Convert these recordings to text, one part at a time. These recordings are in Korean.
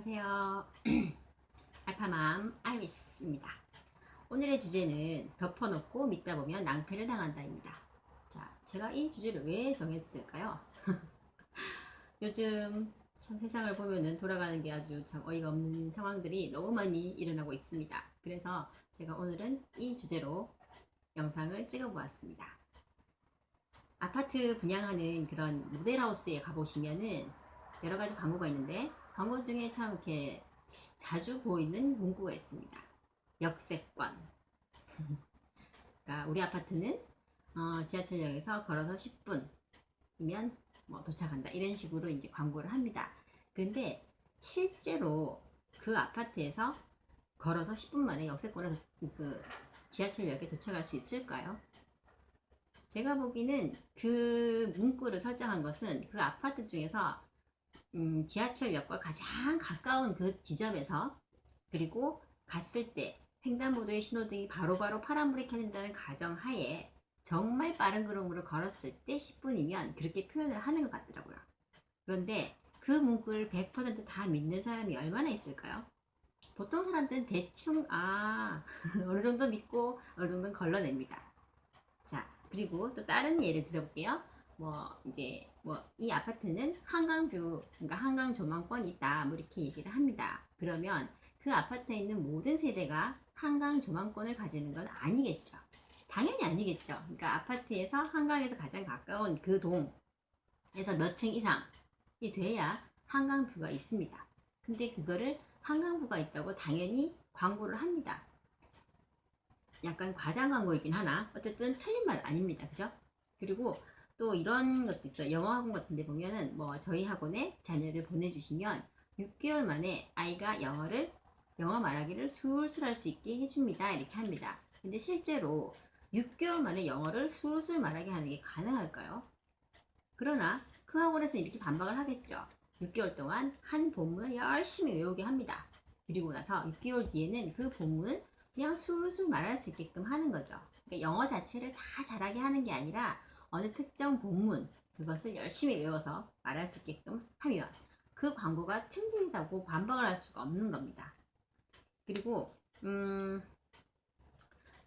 안녕하세요. 알파맘 아이리스입니다. 오늘의 주제는 덮어놓고 믿다 보면 낭패를 당한다입니다. 자, 제가 이 주제를 왜 정했을까요? 요즘 참 세상을 보면은 돌아가는 게 아주 참 어이가 없는 상황들이 너무 많이 일어나고 있습니다. 그래서 제가 오늘은 이 주제로 영상을 찍어보았습니다. 아파트 분양하는 그런 모델하우스에 가보시면은 여러 가지 광고가 있는데 광고 중에 참 이렇게 자주 보이는 문구가 있습니다. 역세권. 그러니까 우리 아파트는 지하철역에서 걸어서 10분이면 뭐 도착한다. 이런 식으로 이제 광고를 합니다. 그런데 실제로 그 아파트에서 걸어서 10분 만에 역세권에서 그 지하철역에 도착할 수 있을까요? 제가 보기는 그 문구를 설정한 것은 그 아파트 중에서 지하철역과 가장 가까운 그 지점에서, 그리고 갔을 때 횡단보도의 신호등이 바로바로 파란불이 켜진다는 가정하에 정말 빠른 걸음으로 걸었을 때 10분이면 그렇게 표현을 하는 것 같더라고요. 그런데 그 문구를 100%다 믿는 사람이 얼마나 있을까요? 보통 사람들은 대충 어느 정도 믿고 어느 정도는 걸러냅니다. 자, 그리고 또 다른 예를 들어볼게요. 이 아파트는 한강뷰, 그러니까 한강 조망권이 있다, 뭐 이렇게 얘기를 합니다. 그러면 그 아파트에 있는 모든 세대가 한강 조망권을 가지는 건 아니겠죠. 당연히 아니겠죠. 그러니까 아파트에서 한강에서 가장 가까운 그 동에서 몇 층 이상이 돼야 한강뷰가 있습니다. 근데 그거를 한강뷰가 있다고 당연히 광고를 합니다. 약간 과장 광고이긴 하나 어쨌든 틀린 말은 아닙니다. 그죠? 그리고 또 이런 것도 있어요. 영어 학원 같은 데 보면은 뭐 저희 학원에 자녀를 보내주시면 6개월 만에 아이가 영어 말하기를 술술 할 수 있게 해줍니다. 이렇게 합니다. 근데 실제로 6개월 만에 영어를 술술 말하게 하는 게 가능할까요? 그러나 그 학원에서 이렇게 반박을 하겠죠. 6개월 동안 한 본문을 열심히 외우게 합니다. 그리고 나서 6개월 뒤에는 그 본문을 그냥 술술 말할 수 있게끔 하는 거죠. 그러니까 영어 자체를 다 잘하게 하는 게 아니라 어느 특정 본문, 그것을 열심히 외워서 말할 수 있게끔 하면 그 광고가 틀리다고 반박을 할 수가 없는 겁니다. 그리고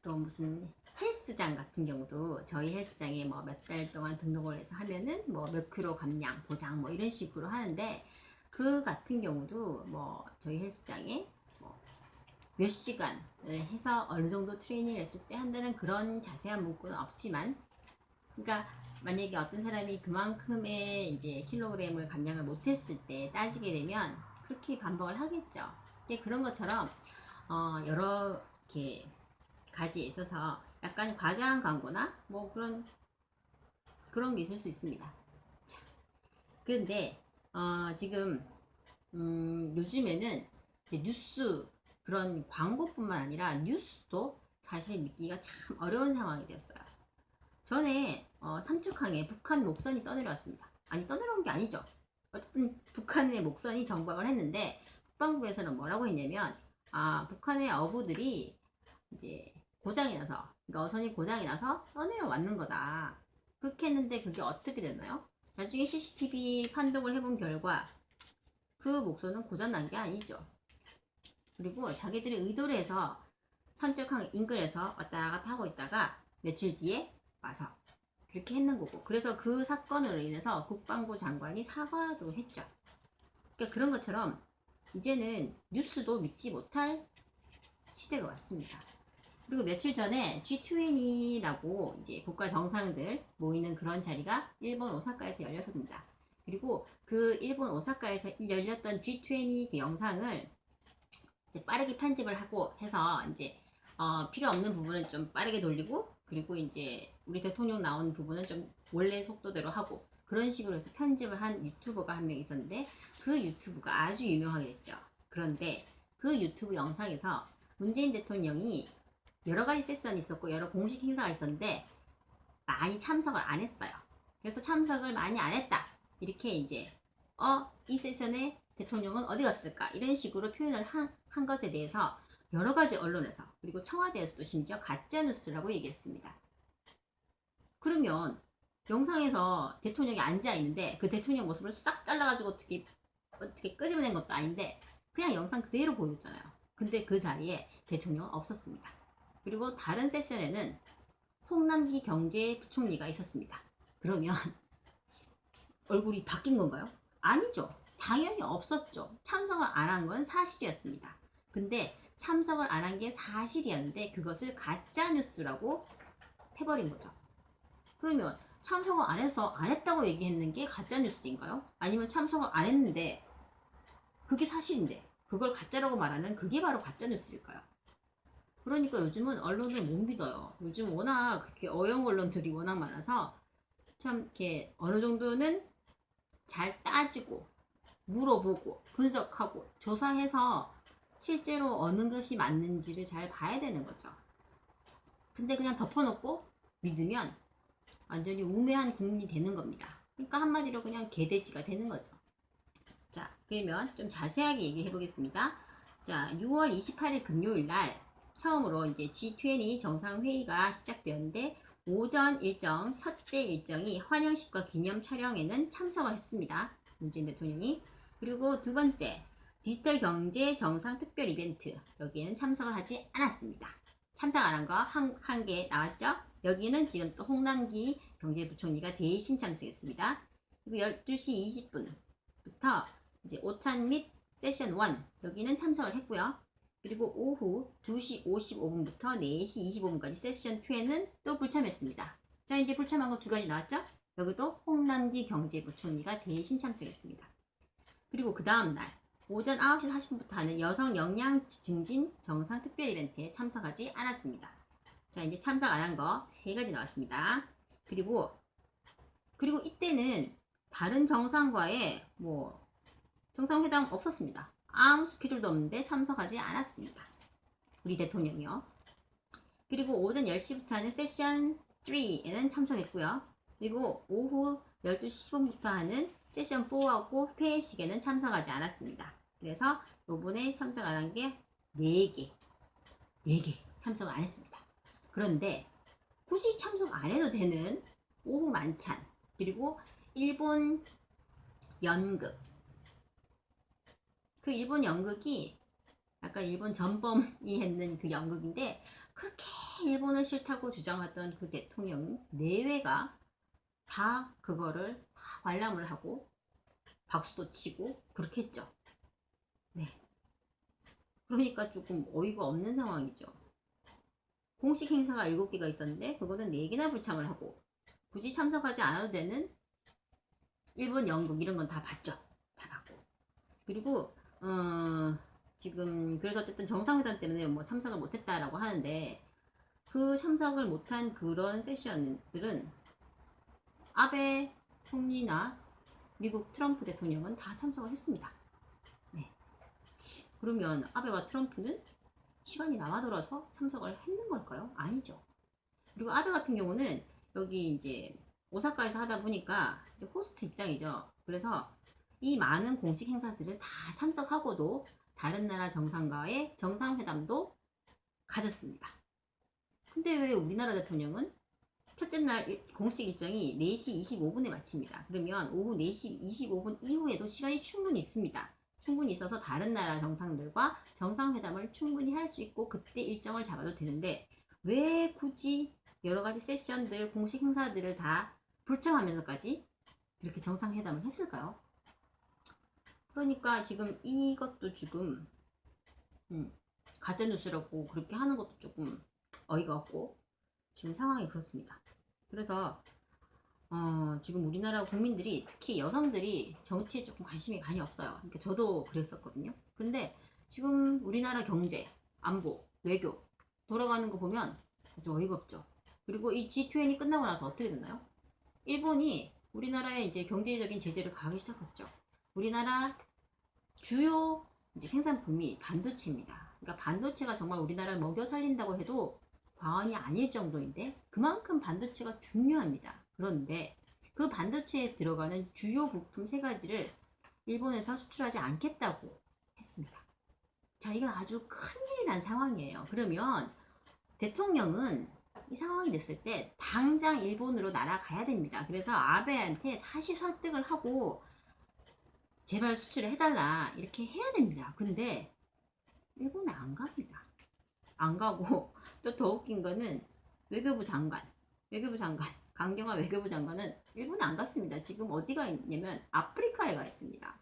또 무슨 헬스장 같은 경우도 저희 헬스장에 뭐 몇 달 동안 등록을 해서 하면은 뭐 몇 킬로 감량 보장 뭐 이런 식으로 하는데, 그 같은 경우도 뭐 저희 헬스장에 뭐 몇 시간을 해서 어느 정도 트레이닝을 했을 때 한다는 그런 자세한 문구는 없지만, 그러니까 만약에 어떤 사람이 그만큼의 이제 킬로그램을 감량을 못했을 때 따지게 되면 그렇게 반박을 하겠죠. 근데 그런 것처럼 여러 이렇게 가지에 있어서 약간 과장한 광고나 뭐 그런 게 있을 수 있습니다. 자, 근데 지금 요즘에는 뉴스, 그런 광고뿐만 아니라 뉴스도 사실 믿기가 참 어려운 상황이 됐어요. 전에 삼척항에 북한 목선이 떠내려왔습니다. 아니, 떠내려온 게 아니죠. 어쨌든 북한의 목선이 정박을 했는데 국방부에서는 뭐라고 했냐면 북한의 어부들이 이제 고장이 나서, 그러니까 어선이 고장이 나서 떠내려왔는 거다. 그렇게 했는데 그게 어떻게 됐나요? 나중에 CCTV 판독을 해본 결과 그 목선은 고장 난 게 아니죠. 그리고 자기들이 의도를 해서 삼척항 인근에서 왔다 갔다 하고 있다가 며칠 뒤에 와서 그렇게 했는 거고, 그래서 그 사건으로 인해서 국방부 장관이 사과도 했죠. 그러니까 그런 것처럼 이제는 뉴스도 믿지 못할 시대가 왔습니다. 그리고 며칠 전에 G20라고 이제 국가 정상들 모이는 그런 자리가 일본 오사카에서 열렸습니다. 그리고 그 일본 오사카에서 열렸던 G20 그 영상을 이제 빠르게 편집을 하고 해서 이제 필요 없는 부분은 좀 빠르게 돌리고, 그리고 이제 우리 대통령 나온 부분은 좀 원래 속도대로 하고, 그런 식으로 해서 편집을 한 유튜버가 한 명 있었는데 그 유튜브가 아주 유명하게 됐죠. 그런데 그 유튜브 영상에서 문재인 대통령이 여러 가지 세션이 있었고 여러 공식 행사가 있었는데 많이 참석을 안 했어요. 그래서 참석을 많이 안 했다, 이렇게 이제 이 세션에 대통령은 어디 갔을까, 이런 식으로 표현을 한 것에 대해서 여러 가지 언론에서, 그리고 청와대에서도 심지어 가짜뉴스라고 얘기했습니다. 그러면 영상에서 대통령이 앉아 있는데 그 대통령 모습을 싹 잘라가지고 어떻게 끄집어낸 것도 아닌데 그냥 영상 그대로 보여줬잖아요. 근데 그 자리에 대통령은 없었습니다. 그리고 다른 세션에는 홍남기 경제부총리가 있었습니다. 그러면 얼굴이 바뀐 건가요? 아니죠. 당연히 없었죠. 참석을 안 한 건 사실이었습니다. 근데 참석을 안 한 게 사실이었는데 그것을 가짜뉴스라고 해버린 거죠. 그러면 참석을 안 해서 안 했다고 얘기했는 게 가짜뉴스인가요? 아니면 참석을 안 했는데 그게 사실인데 그걸 가짜라고 말하는 그게 바로 가짜뉴스일까요? 그러니까 요즘은 언론을 못 믿어요. 요즘 워낙 그렇게 어영 언론들이 워낙 많아서 참 이렇게 어느 정도는 잘 따지고 물어보고 분석하고 조사해서 실제로 어느 것이 맞는지를 잘 봐야 되는 거죠. 근데 그냥 덮어놓고 믿으면 완전히 우매한 국민이 되는 겁니다. 그러니까 한마디로 그냥 개돼지가 되는 거죠. 자, 그러면 좀 자세하게 얘기해 보겠습니다. 자, 6월 28일 금요일 날 처음으로 이제 G20 정상회의가 시작되었는데 오전 일정, 첫째 일정이 환영식과 기념 촬영에는 참석을 했습니다. 문재인 대통령이. 그리고 두 번째, 디지털 경제 정상 특별 이벤트. 여기에는 참석을 하지 않았습니다. 참석 안 한 거 한 개 나왔죠? 여기는 지금 또 홍남기 경제부총리가 대신 참석했습니다. 그리고 12시 20분부터 이제 오찬 및 세션 1 여기는 참석을 했고요. 그리고 오후 2시 55분부터 4시 25분까지 세션 2에는 또 불참했습니다. 자, 이제 불참한 거 두 가지 나왔죠? 여기도 홍남기 경제부총리가 대신 참석했습니다. 그리고 그 다음날 오전 9시 40분부터 하는 여성 역량 증진 정상 특별 이벤트에 참석하지 않았습니다. 자, 이제 참석 안 한 거 세 가지 나왔습니다. 그리고 이때는 다른 정상과의 정상회담 없었습니다. 아무 스케줄도 없는데 참석하지 않았습니다. 우리 대통령이요. 그리고 오전 10시부터 하는 세션 3에는 참석했고요. 그리고 오후 12시 10분부터 하는 세션 4하고 폐회식에는 참석하지 않았습니다. 그래서 요번에 참석 안 한 게 4개 참석 안 했습니다. 그런데 굳이 참석 안 해도 되는 오후 만찬, 그리고 일본 연극, 그 일본 연극이 약간 일본 전범이 했는 그 연극인데 그렇게 일본을 싫다고 주장했던 그 대통령 내외가 다 그거를 다 관람을 하고 박수도 치고 그렇게 했죠. 네. 그러니까 조금 어이가 없는 상황이죠. 공식 행사가 7개가 있었는데 그거는 4개나 불참을 하고 굳이 참석하지 않아도 되는 일본 연극 이런 건 다 봤죠. 다 봤고. 그리고 지금 그래서 어쨌든 정상회담 때문에 참석을 못했다라고 하는데 그 참석을 못한 그런 세션들은 아베 총리나 미국 트럼프 대통령은 다 참석을 했습니다. 네. 그러면 아베와 트럼프는 시간이 남아돌아서 참석을 했는 걸까요? 아니죠. 그리고 아베 같은 경우는 여기 이제 오사카에서 하다 보니까 이제 호스트 입장이죠. 그래서 이 많은 공식 행사들을 다 참석하고도 다른 나라 정상과의 정상회담도 가졌습니다. 근데 왜 우리나라 대통령은 첫째 날 공식 일정이 4시 25분에 마칩니다. 그러면 오후 4시 25분 이후에도 시간이 충분히 있습니다. 충분히 있어서 다른 나라 정상들과 정상회담을 충분히 할 수 있고 그때 일정을 잡아도 되는데 왜 굳이 여러 가지 세션들, 공식 행사들을 다 불참하면서까지 이렇게 정상회담을 했을까요? 그러니까 지금 이것도 지금 가짜뉴스라고 그렇게 하는 것도 조금 어이가 없고 지금 상황이 그렇습니다. 그래서 지금 우리나라 국민들이 특히 여성들이 정치에 조금 관심이 많이 없어요. 그러니까 저도 그랬었거든요. 근데 지금 우리나라 경제, 안보, 외교 돌아가는 거 보면 좀 어이가 없죠. 그리고 이 G20 끝나고 나서 어떻게 됐나요? 일본이 우리나라에 이제 경제적인 제재를 가하기 시작했죠. 우리나라 주요 이제 생산품이 반도체입니다. 그러니까 반도체가 정말 우리나라를 먹여 살린다고 해도 과언이 아닐 정도인데 그만큼 반도체가 중요합니다. 그런데 그 반도체에 들어가는 주요 부품 3가지를 일본에서 수출하지 않겠다고 했습니다. 자, 이건 아주 큰일이 난 상황이에요. 그러면 대통령은 이 상황이 됐을 때 당장 일본으로 날아가야 됩니다. 그래서 아베한테 다시 설득을 하고 제발 수출을 해달라 이렇게 해야 됩니다. 근데 일본에 안 갑니다. 안 가고 또 더 웃긴 거는 외교부 장관 강경화 외교부 장관은 일본에 안 갔습니다. 지금 어디가 있냐면 아프리카에 가 있습니다.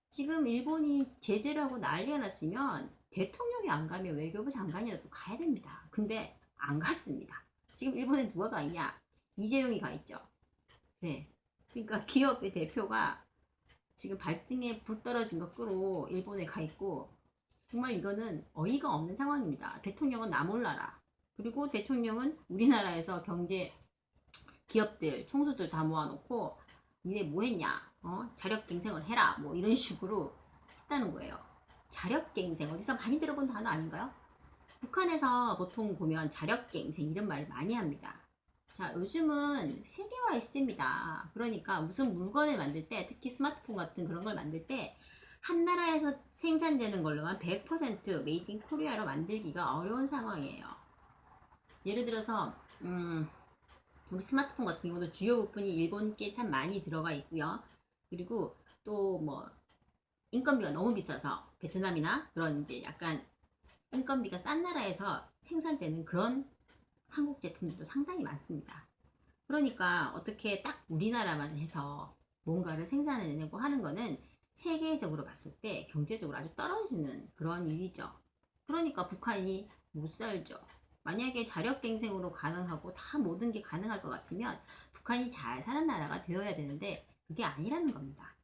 지금 일본이 제재를 하고 난리가 났으면 대통령이 안 가면 외교부 장관이라도 가야 됩니다. 근데 안 갔습니다. 지금 일본에 누가 가 있냐? 이재용이 가 있죠. 네. 그러니까 기업의 대표가 지금 발등에 불 떨어진 거 끄고 일본에 가 있고, 정말 이거는 어이가 없는 상황입니다. 대통령은 나 몰라라. 그리고 대통령은 우리나라에서 경제 기업들 총수들 다 모아놓고 니네 뭐 했냐, 자력갱생을 해라, 뭐 이런 식으로 했다는 거예요. 자력갱생 어디서 많이 들어본 단어 아닌가요? 북한에서 보통 보면 자력갱생 이런 말을 많이 합니다. 자, 요즘은 세계화의 시대입니다. 그러니까 무슨 물건을 만들 때, 특히 스마트폰 같은 그런 걸 만들 때 한 나라에서 생산되는 걸로만 100% 메이드 인 코리아로 만들기가 어려운 상황이에요. 예를 들어서 우리 스마트폰 같은 경우도 주요 부품이 일본께 참 많이 들어가 있고요. 그리고 또 뭐 인건비가 너무 비싸서 베트남이나 그런 이제 약간 인건비가 싼 나라에서 생산되는 그런 한국 제품들도 상당히 많습니다. 그러니까 어떻게 딱 우리나라만 해서 뭔가를 생산해내고 하는 거는 세계적으로 봤을 때 경제적으로 아주 떨어지는 그런 일이죠. 그러니까 북한이 못 살죠. 만약에 자력갱생으로 가능하고 다 모든 게 가능할 것 같으면 북한이 잘 사는 나라가 되어야 되는데 그게 아니라는 겁니다.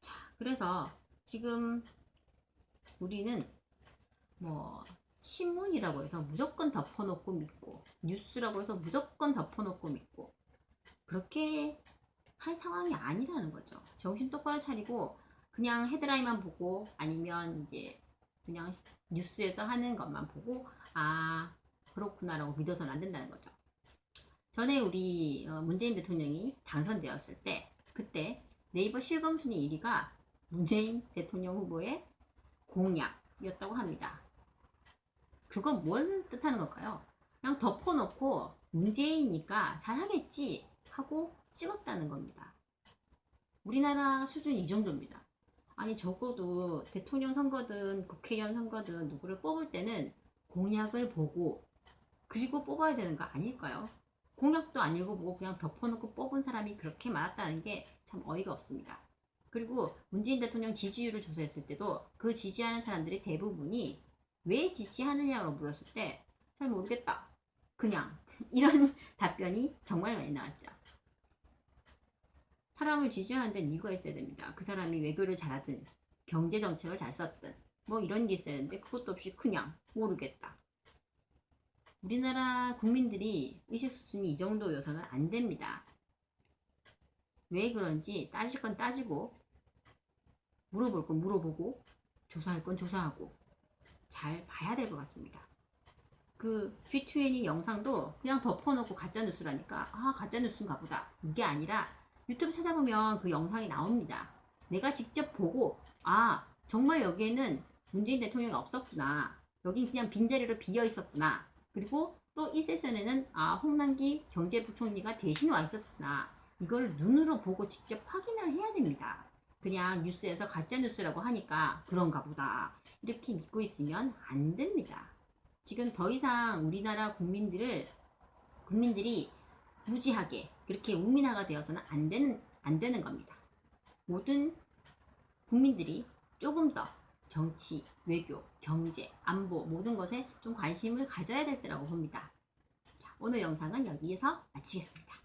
자, 그래서 지금 우리는 뭐 신문이라고 해서 무조건 덮어놓고 믿고, 뉴스라고 해서 무조건 덮어놓고 믿고, 그렇게 할 상황이 아니라는 거죠. 정신 똑바로 차리고 그냥 헤드라인만 보고, 아니면 이제 그냥 뉴스에서 하는 것만 보고 아 그렇구나라고 믿어서는 안 된다는 거죠. 전에 우리 문재인 대통령이 당선되었을 때, 그때 네이버 실검순위 1위가 문재인 대통령 후보의 공약이었다고 합니다. 그건 뭘 뜻하는 걸까요? 그냥 덮어놓고 문재인이니까 잘하겠지 하고 찍었다는 겁니다. 우리나라 수준 이 정도입니다. 아니 적어도 대통령 선거든 국회의원 선거든 누구를 뽑을 때는 공약을 보고 그리고 뽑아야 되는 거 아닐까요? 공약도 안 읽어보고 그냥 덮어놓고 뽑은 사람이 그렇게 많았다는 게 참 어이가 없습니다. 그리고 문재인 대통령 지지율을 조사했을 때도 그 지지하는 사람들이 대부분이 왜 지지하느냐고 물었을 때 잘 모르겠다, 그냥 이런 답변이 정말 많이 나왔죠. 사람을 지지하는 데는 이유가 있어야 됩니다. 그 사람이 외교를 잘하든 경제 정책을 잘 썼든 뭐 이런 게 있어야 되는데 그것도 없이 그냥 모르겠다. 우리나라 국민들이 의식 수준이 이 정도여서는 안 됩니다. 왜 그런지 따질 건 따지고, 물어볼 건 물어보고, 조사할 건 조사하고 잘 봐야 될 것 같습니다. 그 G20 영상도 그냥 덮어놓고 가짜뉴스라니까 가짜뉴스인가 보다, 이게 아니라 유튜브 찾아보면 그 영상이 나옵니다. 내가 직접 보고 정말 여기에는 문재인 대통령이 없었구나, 여긴 그냥 빈자리로 비어 있었구나, 그리고 또 이 세션에는 홍남기 경제부총리가 대신 와 있었구나, 이걸 눈으로 보고 직접 확인을 해야 됩니다. 그냥 뉴스에서 가짜뉴스라고 하니까 그런가 보다 이렇게 믿고 있으면 안 됩니다. 지금 더 이상 우리나라 국민들이 무지하게 그렇게 우민화가 되어서는 안 되는 겁니다. 모든 국민들이 조금 더 정치, 외교, 경제, 안보 모든 것에 좀 관심을 가져야 될 때라고 봅니다. 자, 오늘 영상은 여기에서 마치겠습니다.